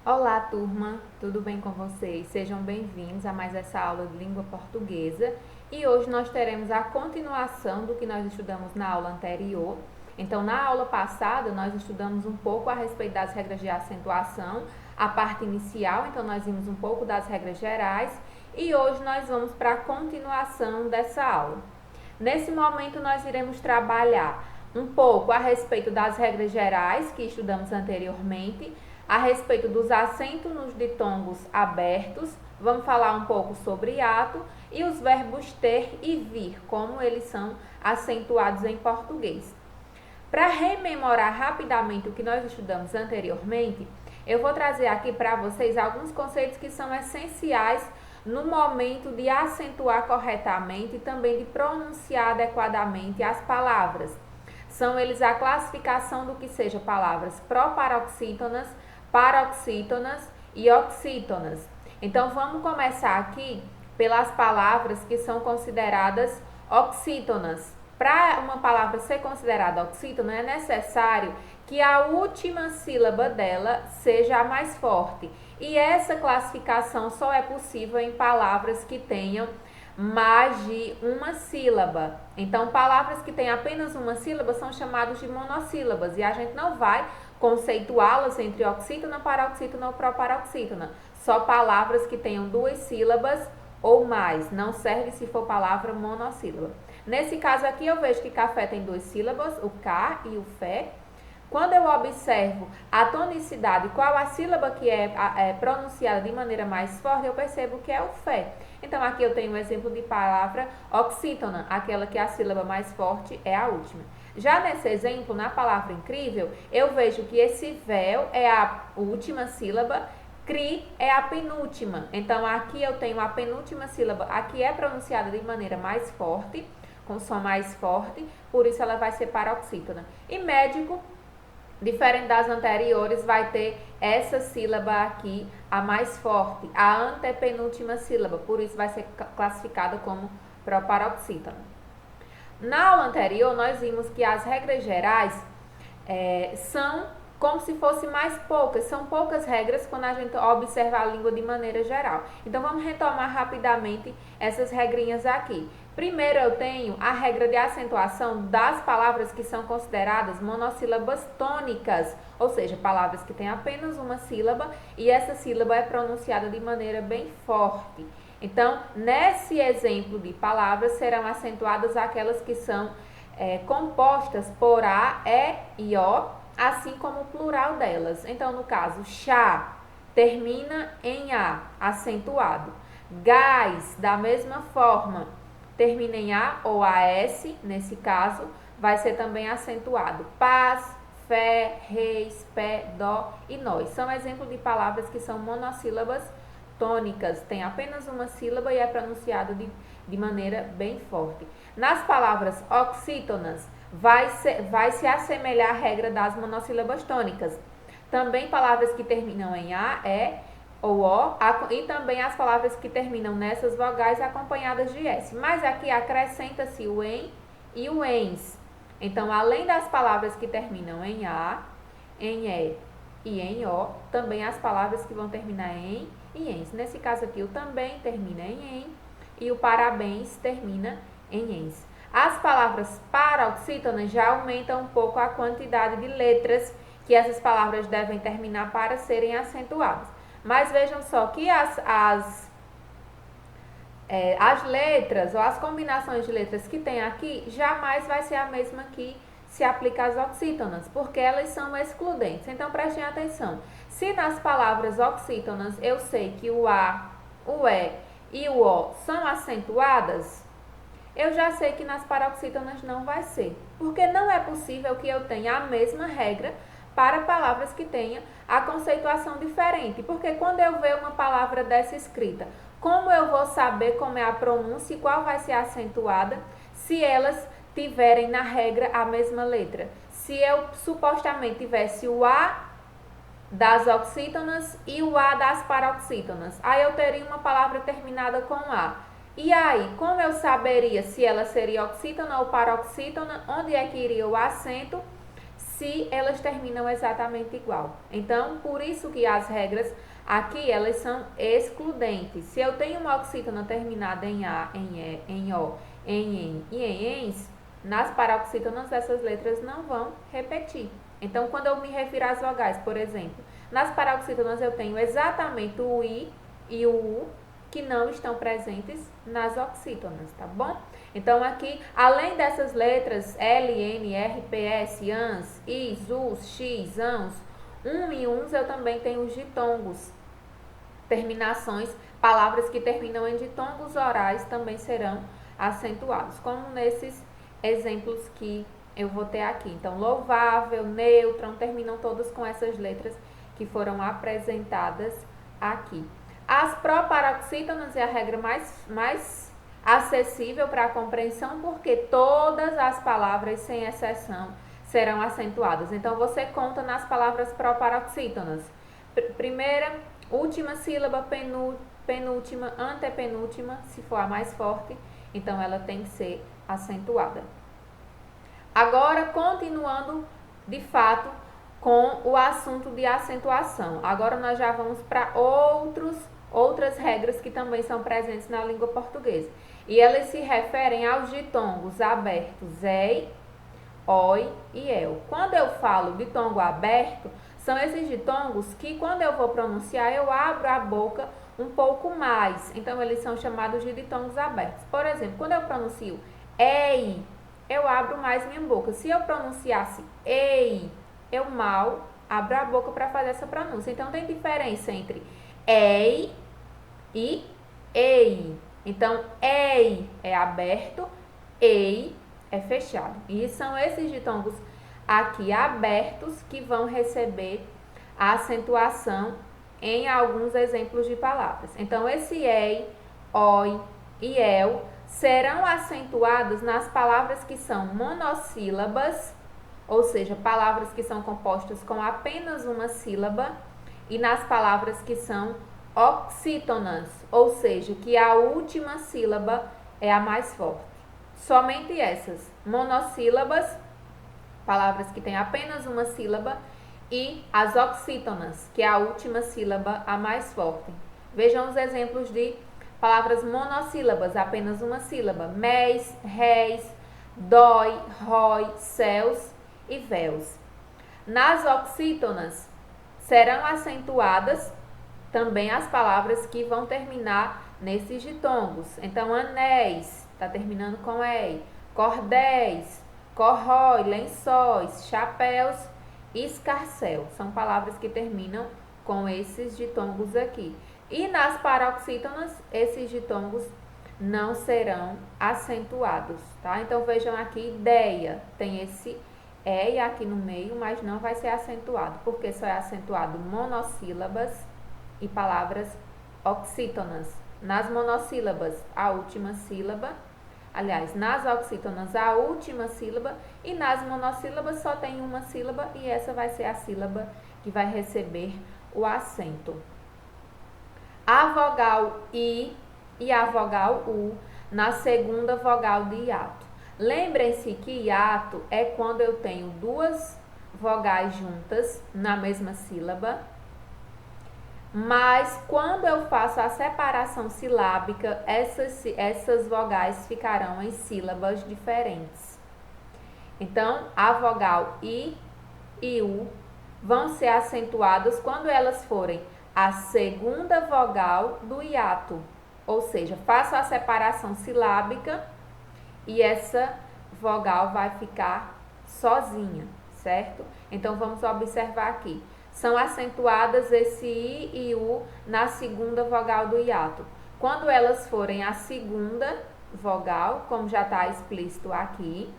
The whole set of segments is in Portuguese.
Olá, turma, tudo bem com vocês? Sejam bem-vindos a mais essa aula de língua portuguesa e hoje nós teremos a continuação do que nós estudamos na aula anterior. Então, na aula passada, nós estudamos um pouco a respeito das regras de acentuação, a parte inicial, então nós vimos um pouco das regras gerais e hoje nós vamos para a continuação dessa aula. Nesse momento, nós iremos trabalhar um pouco a respeito das regras gerais que estudamos anteriormente, a respeito dos acentos nos ditongos abertos, vamos falar um pouco sobre ato e os verbos ter e vir, como eles são acentuados em português. Para rememorar rapidamente o que nós estudamos anteriormente, eu vou trazer aqui para vocês alguns conceitos que são essenciais no momento de acentuar corretamente e também de pronunciar adequadamente as palavras. São eles a classificação do que seja palavras proparoxítonas, paroxítonas e oxítonas. Então, vamos começar aqui pelas palavras que são consideradas oxítonas. Para uma palavra ser considerada oxítona, é necessário que a última sílaba dela seja a mais forte. E essa classificação só é possível em palavras que tenham mais de uma sílaba. Então, palavras que têm apenas uma sílaba são chamadas de monossílabas. E a gente não vai conceituá-las entre oxítona, paroxítona ou proparoxítona. Só palavras que tenham duas sílabas ou mais. Não serve se for palavra monossílaba. Nesse caso aqui, eu vejo que café tem duas sílabas, o K e o Fé. Quando eu observo a tonicidade, qual a sílaba que é pronunciada de maneira mais forte, eu percebo que é o Fé. Então, aqui eu tenho um exemplo de palavra oxítona, aquela que a sílaba mais forte é a última. Já nesse exemplo, na palavra incrível, eu vejo que esse véu é a última sílaba, cri é a penúltima. Então, aqui eu tenho a penúltima sílaba, aqui é pronunciada de maneira mais forte, com som mais forte, por isso ela vai ser paroxítona. E médico, diferente das anteriores, vai ter essa sílaba aqui, a mais forte, a antepenúltima sílaba, por isso vai ser classificada como proparoxítona. Na aula anterior, nós vimos que as regras gerais são como se fossem mais poucas, são poucas regras quando a gente observa a língua de maneira geral. Então, vamos retomar rapidamente essas regrinhas aqui. Primeiro, eu tenho a regra de acentuação das palavras que são consideradas monossílabas tônicas, ou seja, palavras que têm apenas uma sílaba e essa sílaba é pronunciada de maneira bem forte. Então, nesse exemplo de palavras, serão acentuadas aquelas que são compostas por A, E e O, assim como o plural delas. Então, no caso, chá termina em A, acentuado. Gás, da mesma forma, termina em A ou AS, nesse caso, vai ser também acentuado. Paz, fé, reis, pé, dó e nós. São exemplos de palavras que são monossílabas tônicas, tem apenas uma sílaba e é pronunciado de maneira bem forte. Nas palavras oxítonas, vai se assemelhar à regra das monossílabas tônicas. Também palavras que terminam em A, E ou O, e também as palavras que terminam nessas vogais acompanhadas de S. Mas aqui acrescenta-se o em e o ens. Então, além das palavras que terminam em A, em E e em O, também as palavras que vão terminar em e ens. Nesse caso aqui, o também termina em e o parabéns termina em ens. As palavras paroxítonas já aumentam um pouco a quantidade de letras que essas palavras devem terminar para serem acentuadas. Mas vejam só que as letras ou as combinações de letras que tem aqui jamais vai ser a mesma que se aplica às oxítonas, porque elas são excludentes. Então, prestem atenção. Se nas palavras oxítonas eu sei que o A, o E e o O são acentuadas, eu já sei que nas paroxítonas não vai ser. Porque não é possível que eu tenha a mesma regra para palavras que tenham a conceituação diferente. Porque quando eu ver uma palavra dessa escrita, como eu vou saber como é a pronúncia e qual vai ser acentuada se elas tiverem na regra a mesma letra? Se eu supostamente tivesse o A das oxítonas e o A das paroxítonas, aí eu teria uma palavra terminada com A. E aí, como eu saberia se ela seria oxítona ou paroxítona? Onde é que iria o acento? se elas terminam exatamente igual. Então, por isso que as regras aqui, elas são excludentes. Se eu tenho uma oxítona terminada em A, em E, em O, em N e em ENS, nas paroxítonas essas letras não vão repetir. Então, quando eu me refiro às vogais, por exemplo, nas paroxítonas eu tenho exatamente o I e o U, que não estão presentes nas oxítonas, tá bom? Então, aqui, além dessas letras L, N, R, P, S, ANS, IS, US, X, ANS, e UNS, eu também tenho os ditongos. Terminações, palavras que terminam em ditongos orais também serão acentuados, como nesses exemplos que eu vou ter aqui. Então, louvável, nêutron, terminam todas com essas letras que foram apresentadas aqui. As proparoxítonas é a regra mais acessível para a compreensão, porque todas as palavras, sem exceção, serão acentuadas. Então, você conta nas palavras proparoxítonas. Primeira, última sílaba, penúltima, antepenúltima, se for a mais forte, então ela tem que ser acentuada. Agora, continuando, de fato, com o assunto de acentuação. Agora nós já vamos para outras regras que também são presentes na língua portuguesa. E elas se referem aos ditongos abertos EI, OI e EL. Quando eu falo ditongo aberto, são esses ditongos que quando eu vou pronunciar, eu abro a boca um pouco mais. Então, eles são chamados de ditongos abertos. Por exemplo, quando eu pronuncio EI, eu abro mais minha boca. Se eu pronunciasse EI, eu mal abro a boca para fazer essa pronúncia. Então, tem diferença entre EI e EI. Então, EI é aberto, EI é fechado. E são esses ditongos aqui abertos que vão receber a acentuação em alguns exemplos de palavras. Então, esse EI, OI e EL serão acentuados nas palavras que são monossílabas, ou seja, palavras que são compostas com apenas uma sílaba, e nas palavras que são oxítonas, ou seja, que a última sílaba é a mais forte. Somente essas, monossílabas, palavras que têm apenas uma sílaba, e as oxítonas, que é a última sílaba a mais forte. Vejam os exemplos de palavras monossílabas, apenas uma sílaba: mês, réis, dói, rói, céus e véus. Nas oxítonas serão acentuadas também as palavras que vão terminar nesses ditongos. Então, anéis, está terminando com EI, cordéis, corrói, lençóis, chapéus, escarcel. São palavras que terminam com esses ditongos aqui. E nas paroxítonas, esses ditongos não serão acentuados, tá? Então, vejam aqui, ideia, tem esse E aqui no meio, mas não vai ser acentuado, porque só é acentuado monossílabas e palavras oxítonas. Nas monossílabas, a última sílaba, aliás, nas oxítonas, a última sílaba, e nas monossílabas só tem uma sílaba, e essa vai ser a sílaba que vai receber o acento. A vogal I e a vogal U na segunda vogal de hiato. Lembrem-se que hiato é quando eu tenho duas vogais juntas na mesma sílaba, mas quando eu faço a separação silábica, essas vogais ficarão em sílabas diferentes. Então, a vogal I e U vão ser acentuadas quando elas forem a segunda vogal do hiato, ou seja, faço a separação silábica e essa vogal vai ficar sozinha, certo? Então, vamos observar aqui. São acentuadas esse I e U na segunda vogal do hiato. Quando elas forem a segunda vogal, como já está explícito aqui,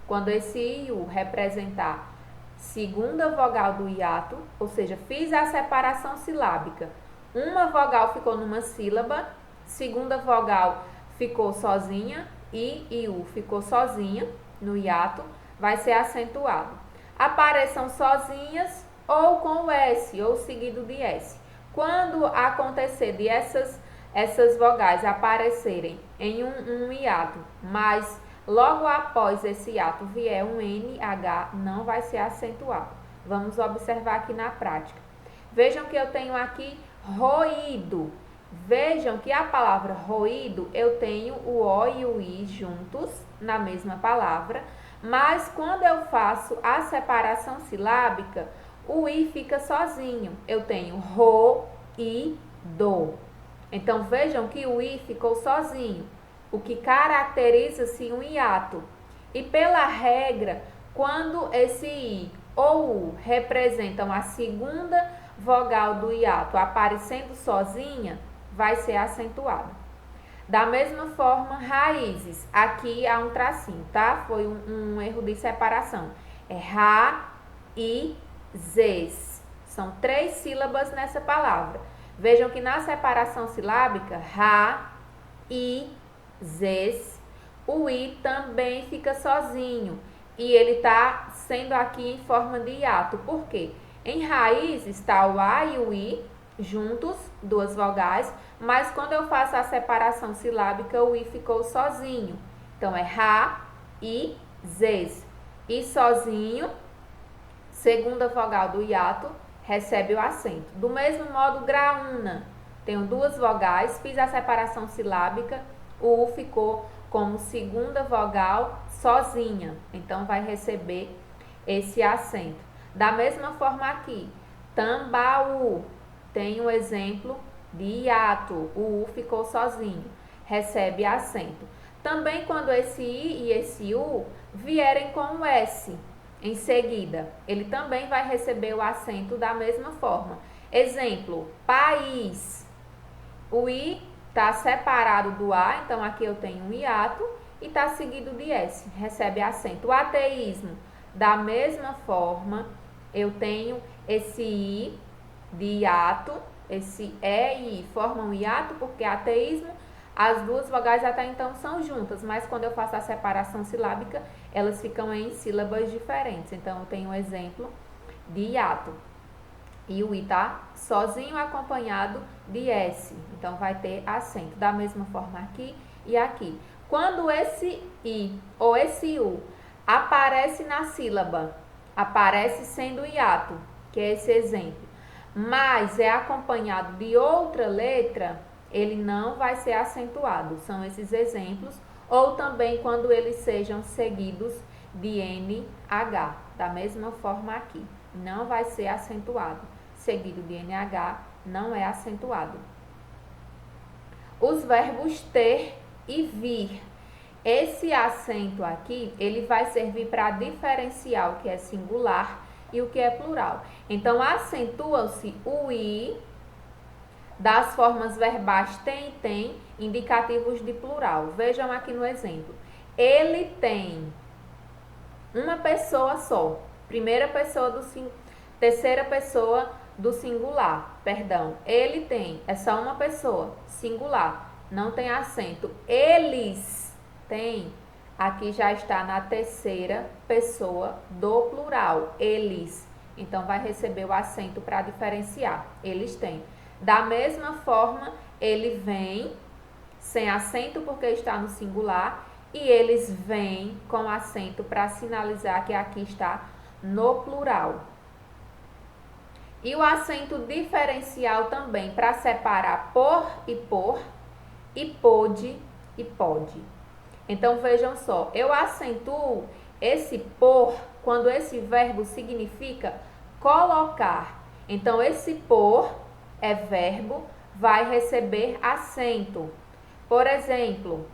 quando esse I e U representar segunda vogal do hiato, ou seja, fiz a separação silábica. Uma vogal ficou numa sílaba, segunda vogal ficou sozinha, I e U ficou sozinha no hiato, vai ser acentuado. Apareçam sozinhas ou com o S, ou seguido de S. Quando acontecer de essas vogais aparecerem em um hiato, mas logo após esse ato vier um NH, não vai ser acentuado. Vamos observar aqui na prática. Vejam que eu tenho aqui roído. Vejam que a palavra roído, eu tenho o O e o I juntos na mesma palavra, mas quando eu faço a separação silábica, o I fica sozinho. Eu tenho ro e do. Então, vejam que o I ficou sozinho, o que caracteriza-se um hiato. E pela regra, quando esse I ou U representam a segunda vogal do hiato aparecendo sozinha, vai ser acentuado. Da mesma forma, raízes. Aqui há um tracinho, tá? Foi um erro de separação. É ra e zes. São 3 sílabas nessa palavra. Vejam que na separação silábica, ra e zes, o i também fica sozinho. E ele está sendo aqui em forma de hiato. Por quê? Em raiz está o a e o i juntos, 2 vogais, mas quando eu faço a separação silábica, o i ficou sozinho. Então, é ra e zes. I sozinho, segunda vogal do hiato, recebe o acento. Do mesmo modo, graúna. Tenho 2 vogais, fiz a separação silábica, o U ficou como segunda vogal sozinha. Então, vai receber esse acento. Da mesma forma aqui, tambaú. Tem um exemplo de hiato. O U ficou sozinho. Recebe acento. Também quando esse I e esse U vierem com o S em seguida, ele também vai receber o acento da mesma forma. Exemplo, país. O I está separado do A, então aqui eu tenho um hiato e está seguido de S, recebe acento. O ateísmo, da mesma forma, eu tenho esse I de hiato, esse E e I formam hiato porque ateísmo, as 2 vogais até então são juntas, mas quando eu faço a separação silábica, elas ficam em sílabas diferentes. Então, eu tenho um exemplo de hiato. E o I está sozinho acompanhado de S. Então, vai ter acento. Da mesma forma aqui e aqui. Quando esse I ou esse U aparece na sílaba, aparece sendo hiato, que é esse exemplo, mas é acompanhado de outra letra, ele não vai ser acentuado. São esses exemplos. Ou também quando eles sejam seguidos de NH. Da mesma forma aqui. Não vai ser acentuado. Seguido de NH não é acentuado. Os verbos ter e vir. Esse acento aqui, ele vai servir para diferenciar o que é singular e o que é plural. Então, acentua-se o I das formas verbais tem e tem, indicativos de plural. Vejam aqui no exemplo. Ele tem uma pessoa só. Terceira pessoa do singular. Perdão. Ele tem. É só uma pessoa. Singular. Não tem acento. Eles têm. Aqui já está na terceira pessoa do plural. Eles. Então, vai receber o acento para diferenciar. Eles têm. Da mesma forma, ele vem sem acento porque está no singular e eles vêm com acento para sinalizar que aqui está no plural. E o acento diferencial também para separar por e pôde e pode. Então, vejam só, eu acentuo esse por quando esse verbo significa colocar. Então, esse por é verbo, vai receber acento. Por exemplo,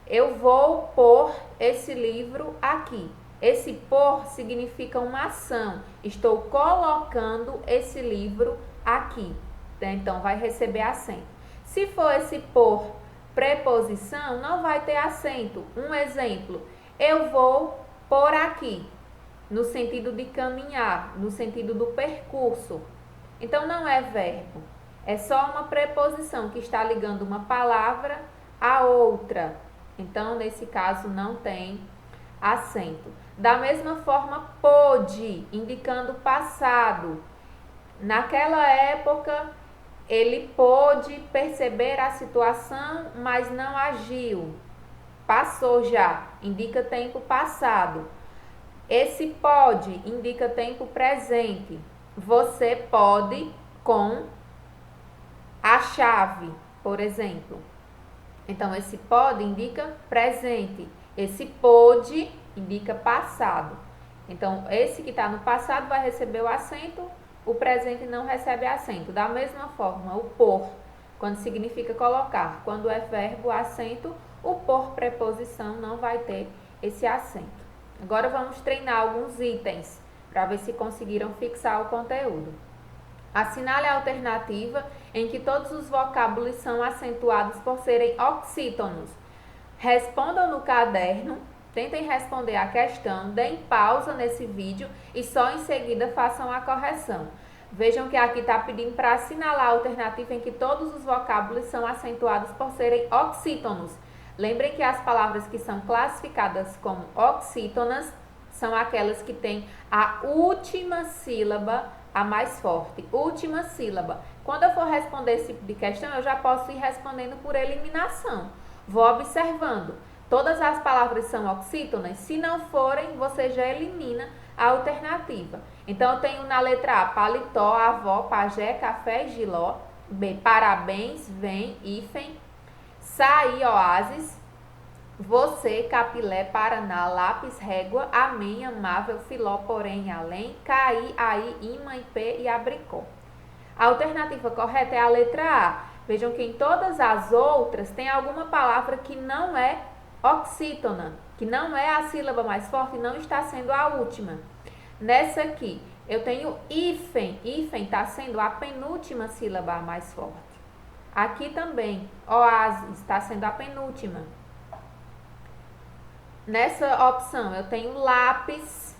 eu vou pôr esse livro aqui. Esse pôr significa uma ação. Estou colocando esse livro aqui. Então, vai receber acento. Se for esse pôr preposição, não vai ter acento. Um exemplo, eu vou por aqui, no sentido de caminhar, no sentido do percurso. Então, não é verbo, é só uma preposição que está ligando uma palavra a outra. Então, nesse caso, não tem acento. Da mesma forma, pôde, indicando passado. Naquela época, ele pôde perceber a situação, mas não agiu. passou já, indica tempo passado. Esse pode indica tempo presente. Você pode com a chave, por exemplo. Então, esse pode indica presente. Esse pôde indica passado. Então, esse que está no passado vai receber o acento, o presente não recebe acento. Da mesma forma, o por, quando significa colocar. Quando é verbo, acento, o por preposição não vai ter esse acento. Agora vamos treinar alguns itens para ver se conseguiram fixar o conteúdo. Assinale a alternativa em que todos os vocábulos são acentuados por serem oxítonos. Respondam no caderno, tentem responder a questão, deem pausa nesse vídeo e só em seguida façam a correção. Vejam que aqui está pedindo para assinalar a alternativa em que todos os vocábulos são acentuados por serem oxítonos. Lembrem que as palavras que são classificadas como oxítonas são aquelas que têm a última sílaba a mais forte. Última sílaba. Quando eu for responder esse tipo de questão, eu já posso ir respondendo por eliminação. Vou observando. Todas as palavras são oxítonas? Se não forem, você já elimina a alternativa. Então, eu tenho na letra A, paletó, avó, pajé, café, giló. B, parabéns, vem, hífen. Saí, oásis, você, capilé, paraná, lápis, régua, amém, amável, filó, porém, além, caí, aí, imã, ipê e abricó. A alternativa correta é a letra A. Vejam que em todas as outras tem alguma palavra que não é oxítona, que não é a sílaba mais forte e não está sendo a última. Nessa aqui, eu tenho hífen. Hífen está sendo a penúltima sílaba a mais forte. Aqui também, oásis, está sendo a penúltima. Nessa opção, eu tenho lápis,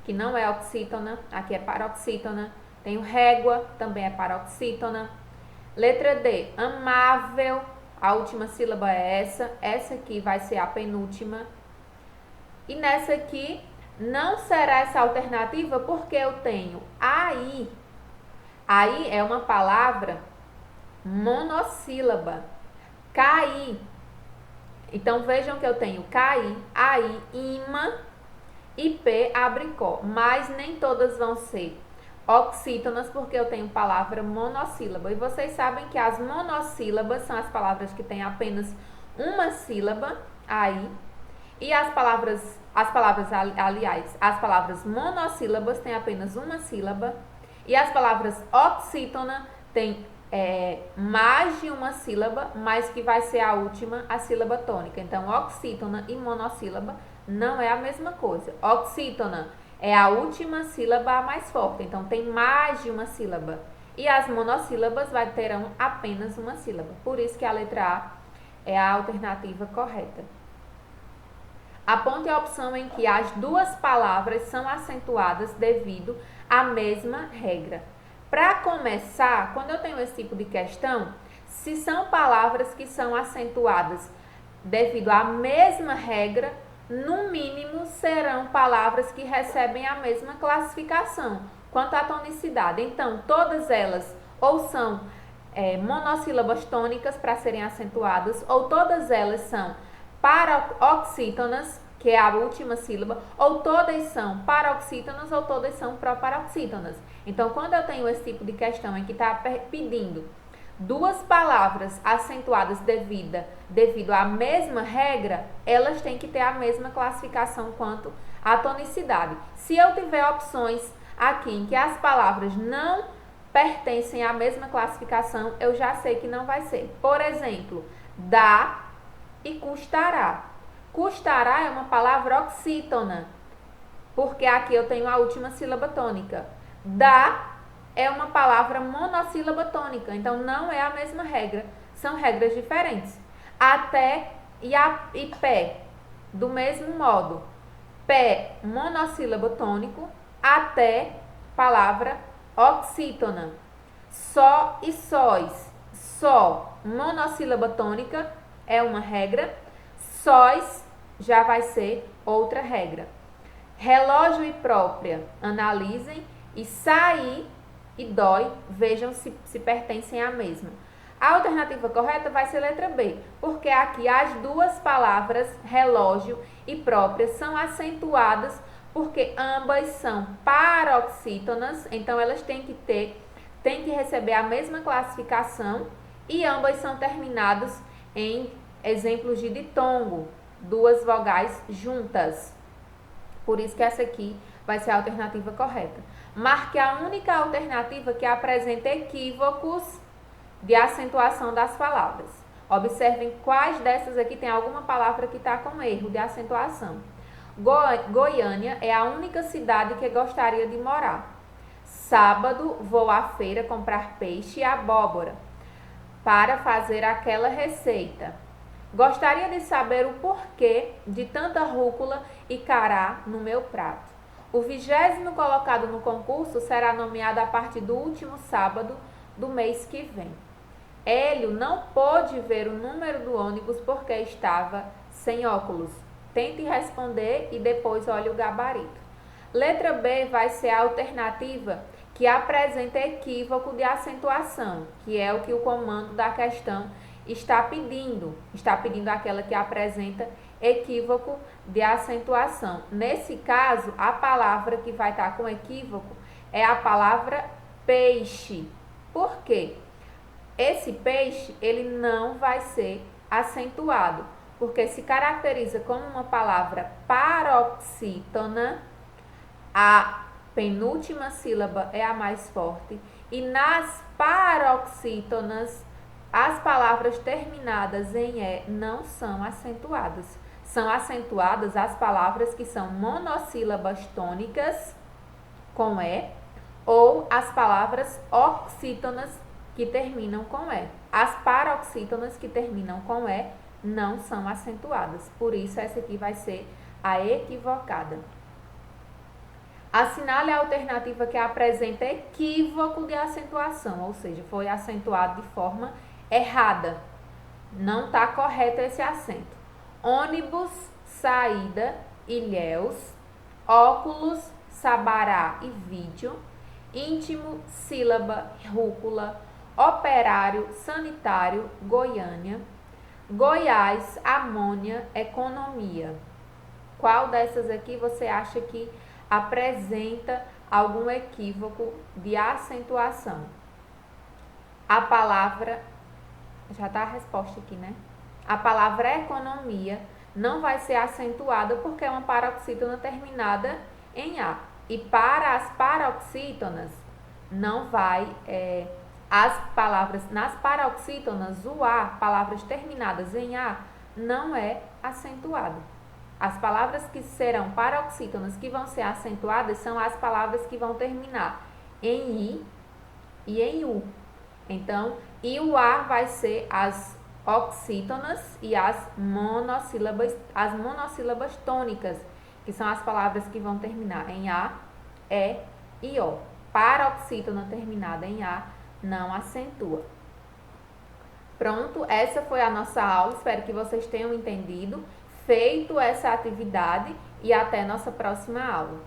que não é oxítona, aqui é paroxítona. Tenho régua, também é paroxítona. Letra D, amável, a última sílaba é essa aqui vai ser a penúltima. E nessa aqui, não será essa alternativa porque eu tenho aí. Aí é uma palavra monossílaba. Cair. Então, vejam que eu tenho cair, aí, imã, ipê, abricó. Mas nem todas vão ser oxítonas porque eu tenho palavra monossílaba. E vocês sabem que as monossílabas são as palavras que têm apenas uma sílaba, aí. E as palavras, aliás, as palavras monossílabas têm apenas uma sílaba. E as palavras oxítona têm mais de uma sílaba, mas que vai ser a última, a sílaba tônica. Então, oxítona e monossílaba não é a mesma coisa. Oxítona é a última sílaba a mais forte, então tem mais de uma sílaba. E as monossílabas terão apenas uma sílaba. Por isso que a letra A é a alternativa correta. Aponte a opção em que as duas palavras são acentuadas devido à mesma regra. Para começar, quando eu tenho esse tipo de questão, se são palavras que são acentuadas devido à mesma regra, no mínimo serão palavras que recebem a mesma classificação quanto à tonicidade. Então, todas elas ou são monossílabas tônicas para serem acentuadas, ou todas elas são paroxítonas, que é a última sílaba, ou todas são paroxítonas ou todas são proparoxítonas. Então, quando eu tenho esse tipo de questão em que está pedindo duas palavras acentuadas devido à mesma regra, elas têm que ter a mesma classificação quanto à tonicidade. Se eu tiver opções aqui em que as palavras não pertencem à mesma classificação, eu já sei que não vai ser. Por exemplo, dá e custará. Custará é uma palavra oxítona, porque aqui eu tenho a última sílaba tônica. Dá é uma palavra monossílaba tônica, então não é a mesma regra, são regras diferentes. Até e pé, do mesmo modo. Pé, monossílabo tônico, até, palavra oxítona. Só e sóis, só, monossílaba tônica, é uma regra. Sóis já vai ser outra regra. Relógio e própria, analisem. E sair e dói, vejam se pertencem à mesma. A alternativa correta vai ser letra B, porque aqui as duas palavras relógio e própria são acentuadas porque ambas são paroxítonas, então elas têm que receber a mesma classificação e ambas são terminadas em exemplos de ditongo, duas vogais juntas. Por isso que essa aqui vai ser a alternativa correta. Marque a única alternativa que apresenta equívocos de acentuação das palavras. Observem quais dessas aqui tem alguma palavra que está com erro de acentuação. Goiânia é a única cidade que gostaria de morar. Sábado vou à feira comprar peixe e abóbora para fazer aquela receita. Gostaria de saber o porquê de tanta rúcula e cará no meu prato. O 20º colocado no concurso será nomeado a partir do último sábado do mês que vem. Hélio não pôde ver o número do ônibus porque estava sem óculos. Tente responder e depois olhe o gabarito. Letra B vai ser a alternativa que apresenta equívoco de acentuação, que é o que o comando da questão está pedindo. Está pedindo aquela que apresenta equívoco de acentuação. Nesse caso, a palavra que vai estar com equívoco é a palavra peixe. Por quê? Esse peixe, ele não vai ser acentuado, porque se caracteriza como uma palavra paroxítona, a penúltima sílaba é a mais forte, e nas paroxítonas, as palavras terminadas em E não são acentuadas. São acentuadas as palavras que são monossílabas tônicas com E ou as palavras oxítonas que terminam com E. As paroxítonas que terminam com E não são acentuadas. Por isso, essa aqui vai ser a equivocada. Assinale a alternativa que apresenta equívoco de acentuação, ou seja, foi acentuado de forma errada. Não está correto esse acento. Ônibus, saída, Ilhéus, óculos, Sabará e vídeo, íntimo, sílaba, rúcula, operário, sanitário, Goiânia, Goiás, amônia, economia. Qual dessas aqui você acha que apresenta algum equívoco de acentuação? A palavra, já está a resposta aqui, né? A palavra economia não vai ser acentuada porque é uma paroxítona terminada em A. E para as paroxítonas, não vai, as palavras, nas paroxítonas, o A, palavras terminadas em A, não é acentuado. As palavras que serão paroxítonas, que vão ser acentuadas, são as palavras que vão terminar em I e em U. Então, e o A vai ser as oxítonas e as monossílabas tônicas, que são as palavras que vão terminar em A, E e O. Paroxítona terminada em A não acentua. Pronto, essa foi a nossa aula. Espero que vocês tenham entendido, feito essa atividade e até nossa próxima aula.